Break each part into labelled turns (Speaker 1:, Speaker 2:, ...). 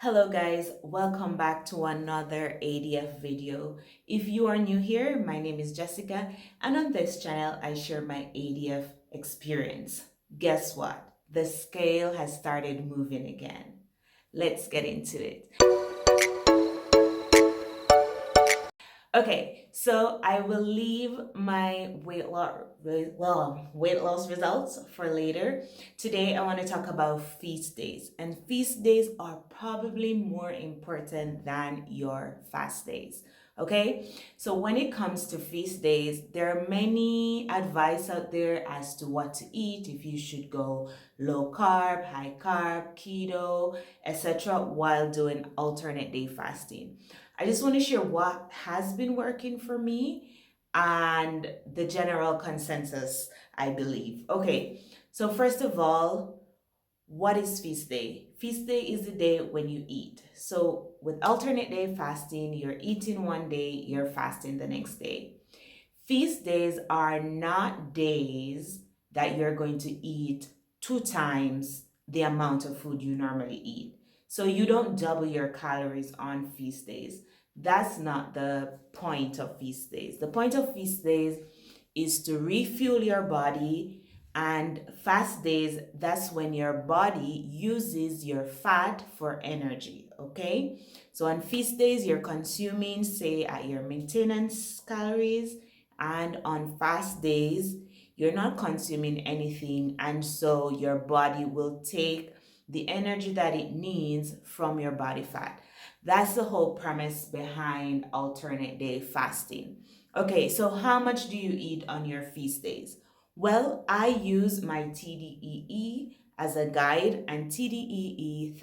Speaker 1: Hello guys, welcome back to another ADF video. If you are new here, my name is Jessica, and on this channel I share my ADF experience. Guess what? The scale has started moving again. Let's get into it. Okay, so I will leave my weight loss results for later. Today I want to talk about feast days, and feast days are probably more important than your fast days. Okay, so when it comes to feast days, there are many advice out there as to what to eat, if you should go low carb, high carb, keto, etc., while doing alternate day fasting. I just want to share what has been working for me and the general consensus, I believe. Okay, so first of all, what is feast day? Feast day is the day when you eat. So with alternate day fasting, you're eating one day, you're fasting the next day. Feast days are not days that you're going to eat two times the amount of food you normally eat. So you don't double your calories on feast days. That's not the point of feast days. The point of feast days is to refuel your body, and fast days, that's when your body uses your fat for energy. Okay, so on feast days you're consuming, say, at your maintenance calories, and on fast days you're not consuming anything, and so your body will take the energy that it needs from your body fat. That's the whole premise behind alternate day fasting. Okay, so how much do you eat on your feast days? Well, I use my TDEE as a guide, and TDEE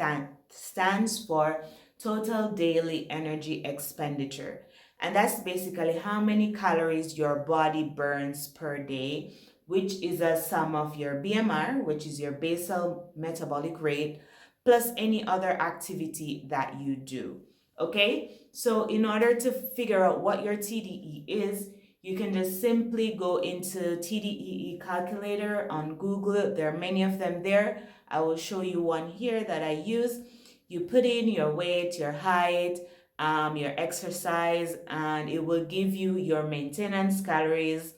Speaker 1: stands for Total Daily Energy Expenditure. And that's basically how many calories your body burns per day, which is a sum of your BMR, which is your basal metabolic rate, plus any other activity that you do. Okay, so in order to figure out what your TDE is, you can just simply go into TDEE calculator on Google. There are many of them there. I will show you one here that I use. You put in your weight, your height, your exercise, and it will give you your maintenance calories,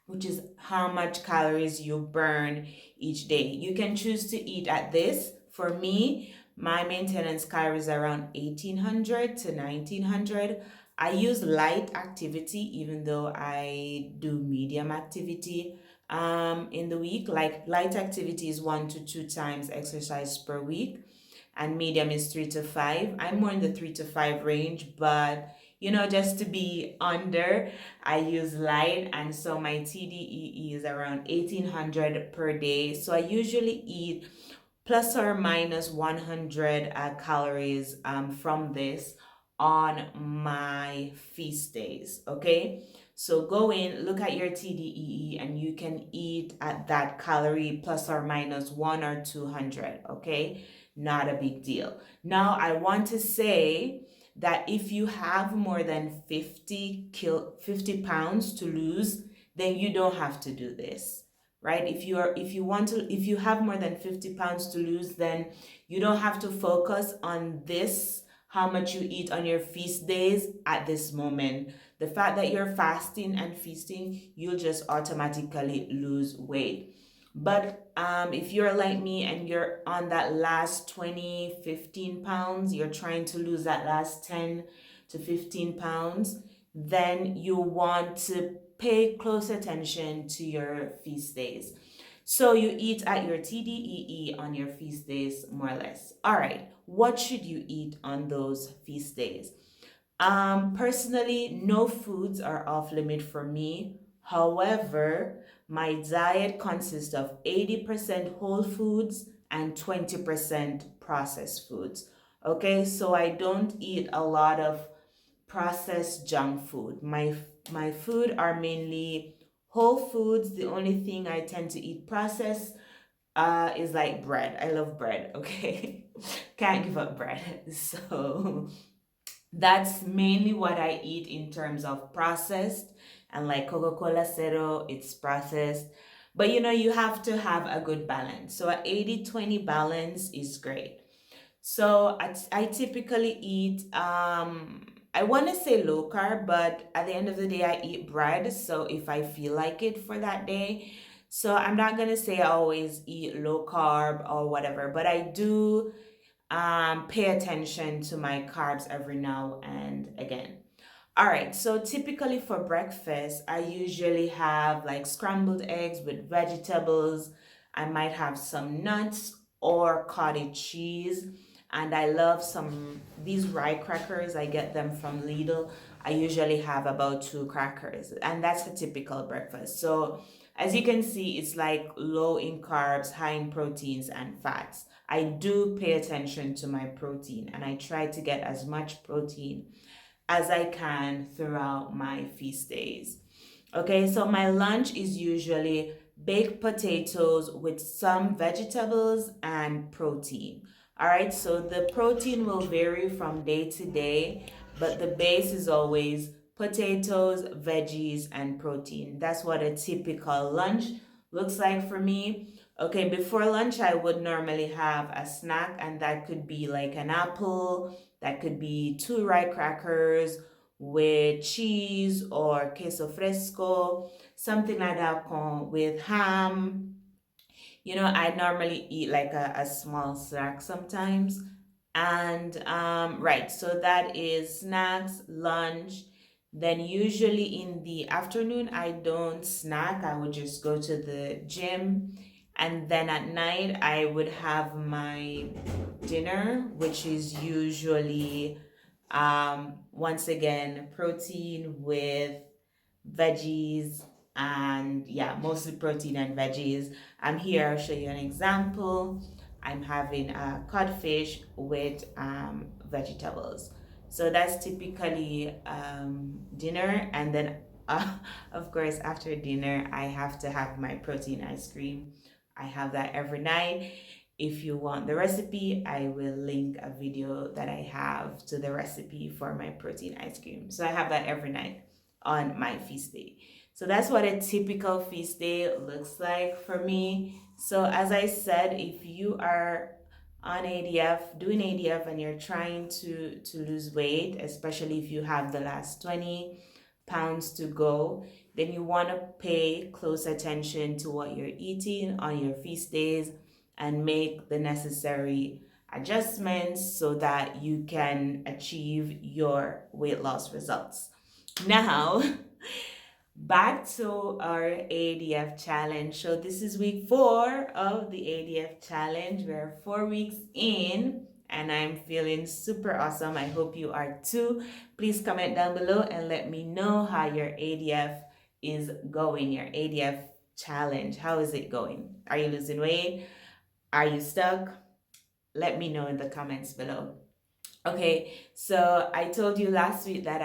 Speaker 1: which is how much calories you burn each day. You can choose to eat at this. For me, my maintenance calories are around 1800 to 1900. I use light activity, even though I do medium activity in the week. Like light activity is 1 to 2 times exercise per week, and medium is 3 to 5. I'm more in the 3 to 5 range, but just to be under, I use light, and so my TDEE is around 1800 per day. So I usually eat plus or minus 100 calories from this on my feast days. Okay, so go in, look at your TDEE, and you can eat at that calorie plus or minus 1 or 200. Okay, not a big deal. Now I want to say that if you have more than 50 pounds to lose, then you don't have to do this, right? If you have more than 50 pounds to lose, then you don't have to focus on this, how much you eat on your feast days at this moment. The fact that you're fasting and feasting, you'll just automatically lose weight. But if you're like me and you're on that last 20, 15 pounds, you're trying to lose that last 10 to 15 pounds, then you want to pay close attention to your feast days. So you eat at your TDEE on your feast days, more or less. All right, what should you eat on those feast days? Personally, no foods are off limit for me. However, my diet consists of 80% whole foods and 20% processed foods. Okay, so I don't eat a lot of processed junk food. My food are mainly whole foods. The only thing I tend to eat processed is like bread. I love bread, okay? Can't give up bread. So that's mainly what I eat in terms of processed, and like Coca-Cola Zero, it's processed. But you have to have a good balance. So a 80-20 balance is great. So I typically eat, I want to say low carb, but at the end of the day, I eat bread. So if I feel like it for that day, so I'm not going to say I always eat low carb or whatever, but I do pay attention to my carbs every now and again. All right, so typically for breakfast, I usually have like scrambled eggs with vegetables. I might have some nuts or cottage cheese. And I love these rye crackers. I get them from Lidl. I usually have about two crackers, and that's a typical breakfast. So, as you can see, it's like low in carbs, high in proteins and fats. I do pay attention to my protein, and I try to get as much protein as I can throughout my feast days. Okay, so my lunch is usually baked potatoes with some vegetables and protein. All right, so the protein will vary from day to day, but the base is always potatoes, veggies, and protein. That's what a typical lunch looks like for me. Okay, before lunch, I would normally have a snack, and that could be like an apple, that could be two rye crackers with cheese or queso fresco, something like that with ham. You know, I normally eat like a small snack sometimes. And right, so that is snacks, lunch. Then usually in the afternoon, I don't snack. I would just go to the gym. And then at night, I would have my dinner, which is usually once again protein with veggies, and yeah, mostly protein and veggies. I'm here, I'll show you an example. I'm having a codfish with vegetables. So that's typically dinner. And then of course after dinner I have to have my protein ice cream. I have that every night. If you want the recipe, I will link a video that I have to the recipe for my protein ice cream. So I have that every night on my feast day. So that's what a typical feast day looks like for me. So as I said, if you are on ADF, doing ADF, and you're trying to lose weight, especially if you have the last 20 pounds to go, then you want to pay close attention to what you're eating on your feast days and make the necessary adjustments so that you can achieve your weight loss results. Now, back to our ADF challenge. So this is week 4 of the ADF challenge. We're 4 weeks in and I'm feeling super awesome. I hope you are too. Please comment down below and let me know how your ADF is going, your ADF challenge. How is it going? Are you losing weight? Are you stuck? Let me know in the comments below. Okay, so I told you last week that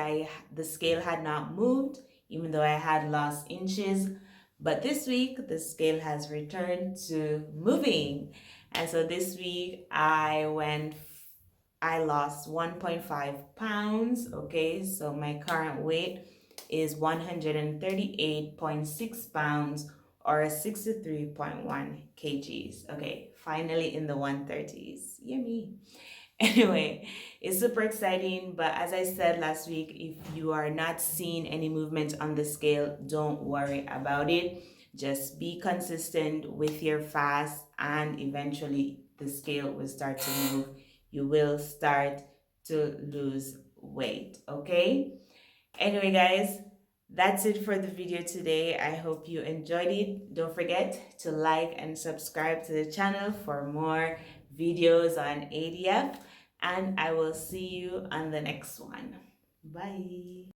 Speaker 1: the scale had not moved, even though I had lost inches. But this week, the scale has returned to moving. And so this week, I lost 1.5 pounds. Okay, so my current weight is 138.6 pounds or 63.1 kgs. Okay, finally in the 130s. Yummy. Anyway, it's super exciting, but as I said last week, if you are not seeing any movement on the scale, don't worry about it. Just be consistent with your fast, and eventually the scale will start to move. You will start to lose weight, okay? Anyway, guys, that's it for the video today. I hope you enjoyed it. Don't forget to like and subscribe to the channel for more videos on ADF, and I will see you on the next one. Bye.